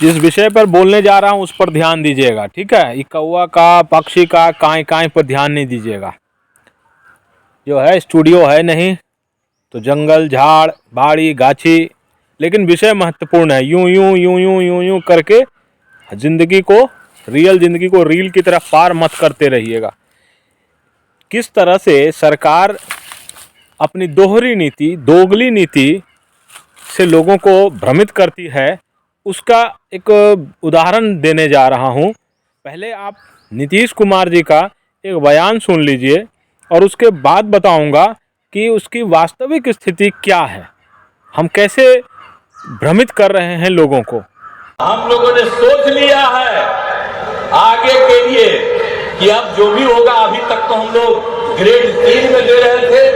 जिस विषय पर बोलने जा रहा हूँ उस पर ध्यान दीजिएगा, ठीक है। ये कौवा का, पक्षी का, काई काई पर ध्यान नहीं दीजिएगा। जो है स्टूडियो है नहीं, तो जंगल, झाड़, बाड़ी, गाछी, लेकिन विषय महत्वपूर्ण है। यूं यूं यूं यूं यूं यूं करके जिंदगी को, रियल जिंदगी को रील की तरफ पार मत करते रहिएगा। किस तरह से सरकार अपनी दोहरी नीति, दोगली नीति से लोगों को भ्रमित करती है, उसका एक उदाहरण देने जा रहा हूं। पहले आप नीतीश कुमार जी का एक बयान सुन लीजिए और उसके बाद बताऊंगा कि उसकी वास्तविक स्थिति क्या है, हम कैसे भ्रमित कर रहे हैं लोगों को। हम लोगों ने सोच लिया है आगे के लिए कि अब जो भी होगा, अभी तक तो हम लोग ग्रेड 3 में दे रहे थे,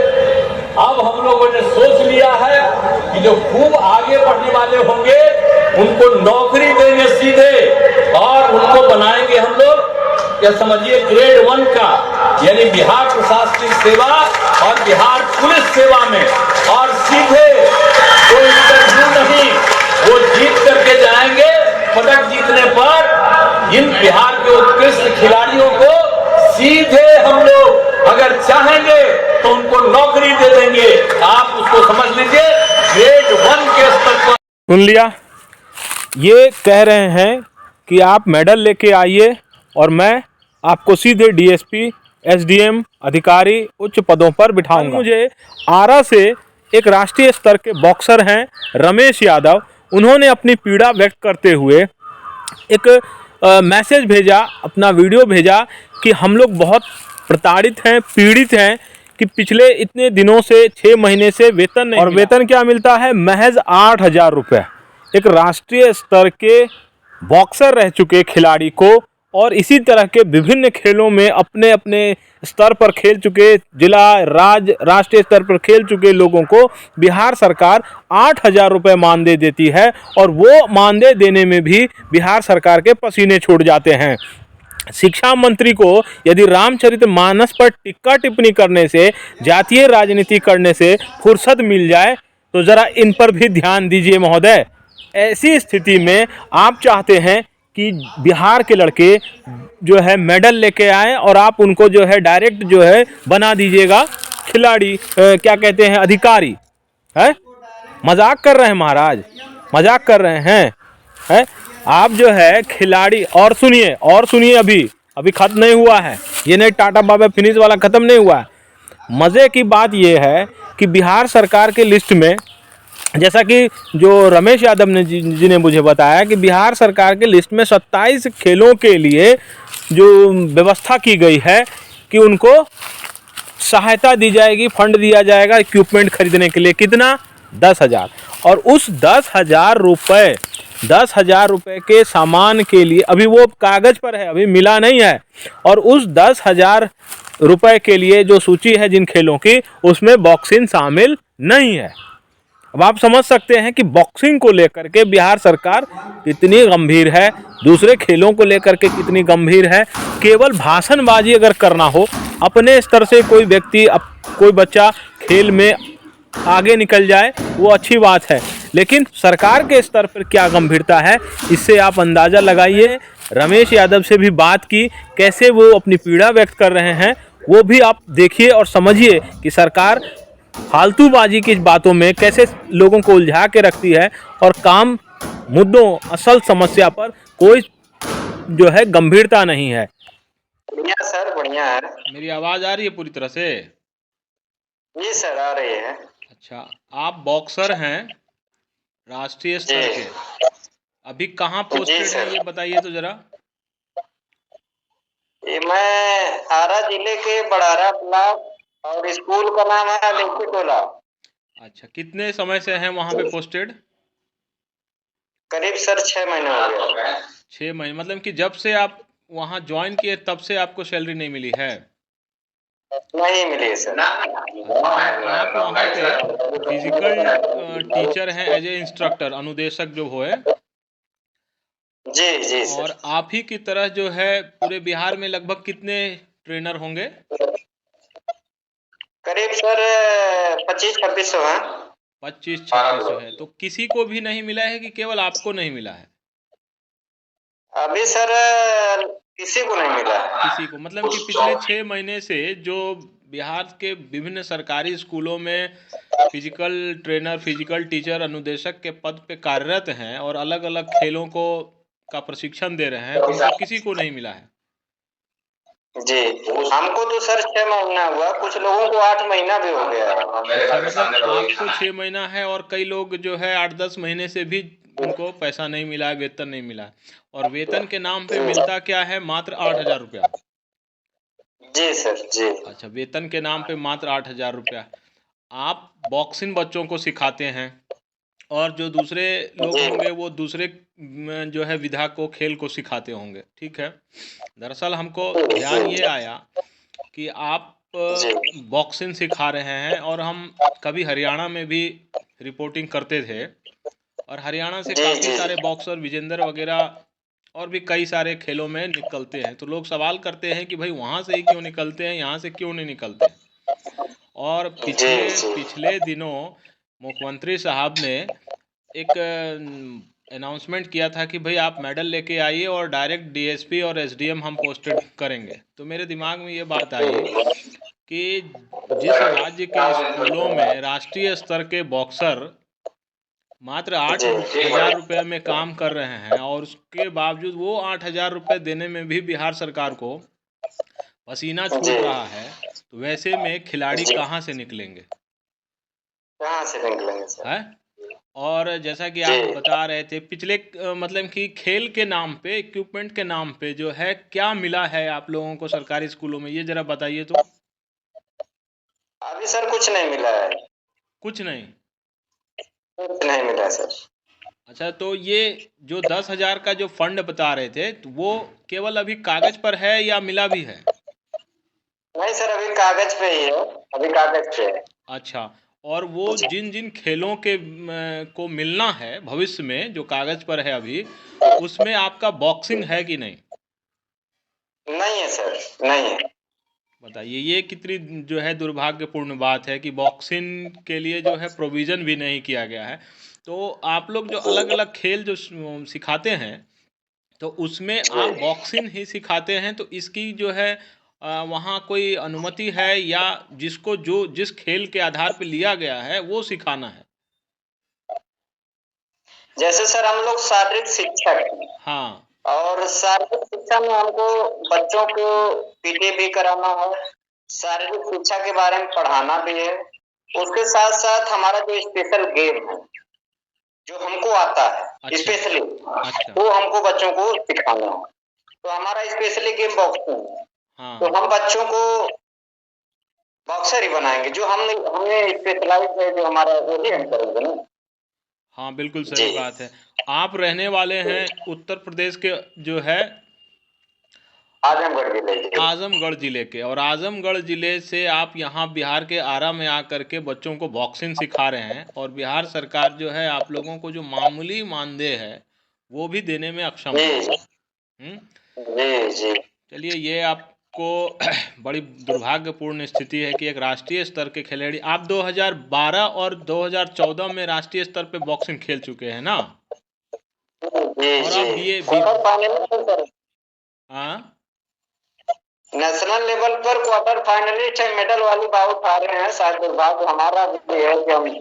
अब हम लोगों ने सोच लिया है कि जो खूब आगे बढ़ने वाले होंगे उनको नौकरी देंगे सीधे, और उनको बनाएंगे हम लोग, क्या समझिए, ग्रेड 1 का, यानी बिहार प्रशासनिक सेवा और बिहार पुलिस सेवा में, और सीधे कोई इंटरव्यू नहीं, वो जीत करके जाएंगे। पदक जीतने पर इन बिहार के उत्कृष्ट खिलाड़ियों को सीधे हम लोग अगर चाहेंगे तो उनको नौकरी दे देंगे। आप उसको समझ लीजिए, ग्रेड 1 के स्तर पर। सुन लिया, ये कह रहे हैं कि आप मेडल लेके आइए और मैं आपको सीधे डीएसपी, एसडीएम, अधिकारी, उच्च पदों पर बिठाऊंगा। मुझे आरा से एक राष्ट्रीय स्तर के बॉक्सर हैं रमेश यादव, उन्होंने अपनी पीड़ा व्यक्त करते हुए एक मैसेज भेजा, अपना वीडियो भेजा कि हम लोग बहुत प्रताड़ित हैं, पीड़ित हैं कि पिछले इतने दिनों से, 6 महीने से वेतन नहीं, और वेतन क्या मिलता है, महज 8,000 रुपये। एक राष्ट्रीय स्तर के बॉक्सर रह चुके खिलाड़ी को, और इसी तरह के विभिन्न खेलों में अपने अपने स्तर पर खेल चुके, जिला, राज्य, राष्ट्रीय स्तर पर खेल चुके लोगों को बिहार सरकार 8,000 रुपये मानदेय देती है, और वो मानदेय देने में भी बिहार सरकार के पसीने छूट जाते हैं। शिक्षा मंत्री को यदि रामचरितमानस पर टिक्का टिप्पणी करने से, जातीय राजनीति करने से फुर्सत मिल जाए तो ज़रा इन पर भी ध्यान दीजिए महोदय। ऐसी स्थिति में आप चाहते हैं कि बिहार के लड़के जो है मेडल लेके आए और आप उनको जो है डायरेक्ट जो है बना दीजिएगा खिलाड़ी, क्या कहते हैं, अधिकारी है। मजाक कर रहे हैं महाराज, मजाक कर रहे हैं। आप जो है खिलाड़ी, और सुनिए, अभी खत्म नहीं हुआ है, ये नहीं टाटा बाबा फिनिश वाला खत्म नहीं हुआ है। मज़े की बात ये है कि बिहार सरकार के लिस्ट में, जैसा कि जो रमेश यादव ने जी ने मुझे बताया कि बिहार सरकार के लिस्ट में 27 खेलों के लिए जो व्यवस्था की गई है कि उनको सहायता दी जाएगी, फंड दिया जाएगा इक्विपमेंट खरीदने के लिए। कितना? 10,000। और उस 10,000 रुपये के सामान के लिए अभी वो कागज़ पर है, अभी मिला नहीं है, और उस 10,000 रुपये के लिए जो सूची है जिन खेलों की, उसमें बॉक्सिंग शामिल नहीं है। अब आप समझ सकते हैं कि बॉक्सिंग को लेकर के बिहार सरकार कितनी गंभीर है, दूसरे खेलों को लेकर के कितनी गंभीर है। केवल भाषणबाजी अगर करना हो, अपने स्तर से कोई व्यक्ति, कोई बच्चा खेल में आगे निकल जाए, वो अच्छी बात है, लेकिन सरकार के स्तर पर क्या गंभीरता है, इससे आप अंदाज़ा लगाइए। रमेश यादव से भी बात की, कैसे वो अपनी पीड़ा व्यक्त कर रहे हैं, वो भी आप देखिए और समझिए कि सरकार फालतूबाजी की बातों में कैसे लोगों को उलझा के रखती है, और काम, मुद्दों, असल समस्या पर कोई जो है गंभीरता नहीं है। बढ़िया सर, बढ़िया है। मेरी आवाज़ आ रही है पूरी तरह से? जी सर, आ रही है। अच्छा, आप बॉक्सर हैं राष्ट्रीय स्तर के, अभी कहाँ पोस्टेड हैं ये बताइए तो जरा। ये मैं आरा जिले के बड़ारा ब्लॉक, और स्कूल का नाम है लेखी टोला। अच्छा, कितने समय से हैं वहाँ पे पोस्टेड? करीब सर 6 महीने हो गए। 6 महीने, मतलब कि जब से आप वहाँ ज्वाइन किए तब से आपको सैलरी नहीं मिली है? नहीं मिली सर। आप वहाँ पे फिजिकल टीचर हैं, एज ए इंस्ट्रक्टर, अनुदेशक जो हुए। जी जी सर। और आप ही की तरह जो है पूरे बिहार में लगभग कितने ट्रेनर होंगे? करीब सर 25-26 हैं। 25-26 है, तो किसी को भी नहीं मिला है कि केवल आपको नहीं मिला है? अभी सर किसी को नहीं मिला है। किसी को, मतलब कि पिछले 6 महीने से जो बिहार के विभिन्न सरकारी स्कूलों में फिजिकल ट्रेनर, फिजिकल टीचर, अनुदेशक के पद पे कार्यरत हैं और अलग अलग खेलों को का प्रशिक्षण दे रहे हैं, उनको किसी को नहीं मिला है। जी, हमको तो सर 6 महीना हुआ, कुछ लोगों को 8 महीना भी हो गया है। अच्छा, मतलब आपको 6 महीना है और कई लोग जो है 8-10 महीने से भी उनको पैसा नहीं मिला है, वेतन नहीं मिला है। और वेतन के नाम पे मिलता क्या है? मात्र 8,000 रुपया। जी सर जी। अच्छा, वेतन के नाम पे मात्र 8,000 रुपया। आप बॉक्सिंग बच्चों को सिखाते हैं और जो दूसरे लोग जी होंगे वो दूसरे जो है विधा को, खेल को सिखाते होंगे, ठीक है। दरअसल हमको ध्यान ये आया कि आप जी बॉक्सिंग सिखा रहे हैं और हम कभी हरियाणा में भी रिपोर्टिंग करते थे और हरियाणा से जी काफ़ी जी सारे बॉक्सर, विजेंदर वगैरह और भी कई सारे खेलों में निकलते हैं। तो लोग सवाल करते हैं कि भाई वहाँ से ही क्यों निकलते हैं, यहाँ से क्यों नहीं निकलते। और जी जी पिछले दिनों मुख्यमंत्री साहब ने एक अनाउंसमेंट किया था कि भाई आप मेडल लेके आइए और डायरेक्ट डीएसपी और एसडीएम हम पोस्टेड करेंगे। तो मेरे दिमाग में ये बात आई कि जिस राज्य के स्कूलों में राष्ट्रीय स्तर के बॉक्सर मात्र 8,000 रुपये में काम कर रहे हैं और उसके बावजूद वो 8,000 रुपये देने में भी बिहार सरकार को पसीना छूट जी रहा है, तो वैसे में खिलाड़ी जी कहाँ से निकलेंगे, कहाँ से निकलेंगे सर? है। और जैसा कि आप जी बता रहे थे पिछले मतलब कि खेल के नाम पे, इक्विपमेंट के नाम पे जो है क्या मिला है आप लोगों को सरकारी स्कूलों में, ये जरा बताइए तो। अभी सर कुछ नहीं मिला है, कुछ नहीं। कुछ नहीं मिला सर। अच्छा, तो ये जो 10,000 का जो फंड बता रहे थे तो वो केवल अभी कागज पर है या मिला भी है? नहीं सर, अभी कागज पे ही है, अभी कागज पे है। अच्छा, और वो जिन जिन खेलों के को मिलना है भविष्य में, जो कागज पर है अभी, उसमें आपका बॉक्सिंग है कि नहीं? नहीं है सर, नहीं है। बताइए, ये कितनी जो है दुर्भाग्यपूर्ण बात है कि बॉक्सिंग के लिए जो है प्रोविज़न भी नहीं किया गया है। तो आप लोग जो अलग अलग खेल जो सिखाते हैं, तो उसमें आप जी बॉक्सिंग ही सिखाते हैं, तो इसकी जो है वहाँ कोई अनुमति है या जिसको जो जिस खेल के आधार पे लिया गया है वो सिखाना है? जैसे सर हम लोग शारीरिक शिक्षक हैं हाँ। और शारीरिक शिक्षा में हमको बच्चों को पीटी भी कराना है, शारीरिक शिक्षा के बारे में पढ़ाना भी है। उसके साथ साथ हमारा जो स्पेशल गेम है जो हमको आता है अच्छा स्पेशली, अच्छा। वो हमको बच्चों को सिखाना है। तो हमारा स्पेशली गेम बॉक्सिंग है, हाँ तो हम बच्चों को बॉक्सर ही बनाएंगे। जो हमने स्पेशलाइज है जो हमारा, वही हम करेंगे ना। हाँ, बिल्कुल जी सही बात है। आप रहने वाले हैं उत्तर प्रदेश के जो है आजमगढ़ जिले के। आजमगढ़ ज़िले के, और आजमगढ़ ज़िले से आप यहाँ बिहार के आरा में आकर के बच्चों को बॉक्सिंग सिखा रहे हैं और बिहार सरकार जो है आप लोगों को जो मामूली मानदेय है वो भी देने में अक्षम जी है। जी जी चलिए, ये आपको बड़ी दुर्भाग्यपूर्ण स्थिति है कि एक राष्ट्रीय स्तर के खिलाड़ी, आप 2012 और 2014 में राष्ट्रीय स्तर पे बॉक्सिंग खेल चुके हैं ना, जी और जी आप ये क्वार्टर फाइनलिस्ट है सर, हाँ। नेशनल लेवल पर क्वार्टर फाइनलिस्ट है, मेडल वाली बात उठा रहे हैं। शायद दुर्भाग्य हमारा भी है कि हम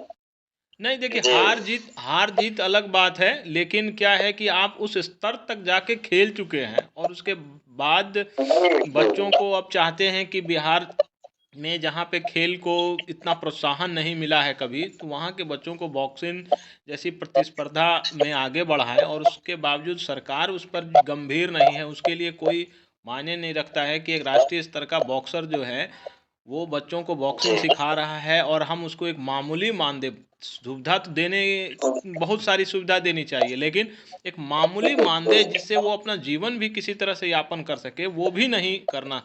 नहीं, देखिए, जी हार जीत अलग बात है, लेकिन क्या है कि आप उस स्तर तक जाके खेल चुके हैं और उसके बाद बच्चों को अब चाहते हैं कि बिहार में जहाँ पे खेल को इतना प्रोत्साहन नहीं मिला है कभी, तो वहाँ के बच्चों को बॉक्सिंग जैसी प्रतिस्पर्धा में आगे बढ़ाएं, और उसके बावजूद सरकार उस पर गंभीर नहीं है। उसके लिए कोई मायने नहीं रखता है कि एक राष्ट्रीय स्तर का बॉक्सर जो है वो बच्चों को बॉक्सिंग जी सिखा रहा है और हम उसको एक मामूली मानदेय, सुविधा तो देने, बहुत सारी सुविधा देनी चाहिए, लेकिन एक मामूली मानदेय जिससे वो अपना जीवन भी किसी तरह से यापन कर सके, वो भी नहीं करना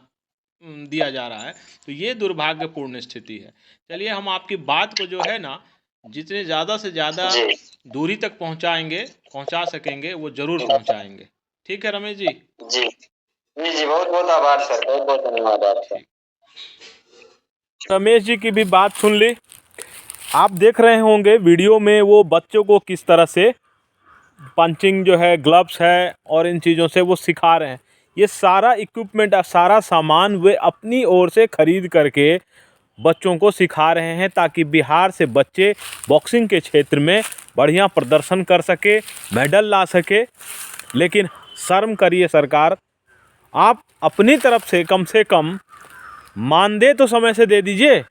दिया जा रहा है। तो ये दुर्भाग्यपूर्ण स्थिति है। चलिए, हम आपकी बात को जो है ना जितने ज़्यादा से ज़्यादा जी दूरी तक पहुंचा सकेंगे वो ज़रूर पहुंचाएंगे। ठीक है रमेश जी? जी जी जी बहुत बहुत आभार सर, बहुत बहुत धन्यवाद आपका। ठीक। रमेश जी की भी बात सुन ली। आप देख रहे होंगे वीडियो में वो बच्चों को किस तरह से पंचिंग जो है, ग्लव्स है और इन चीज़ों से वो सिखा रहे हैं। ये सारा इक्विपमेंट, सारा सामान वे अपनी ओर से खरीद करके बच्चों को सिखा रहे हैं, ताकि बिहार से बच्चे बॉक्सिंग के क्षेत्र में बढ़िया प्रदर्शन कर सके, मेडल ला सके। लेकिन शर्म करिए सरकार, आप अपनी तरफ से कम मानदेय तो समय से दे दीजिए।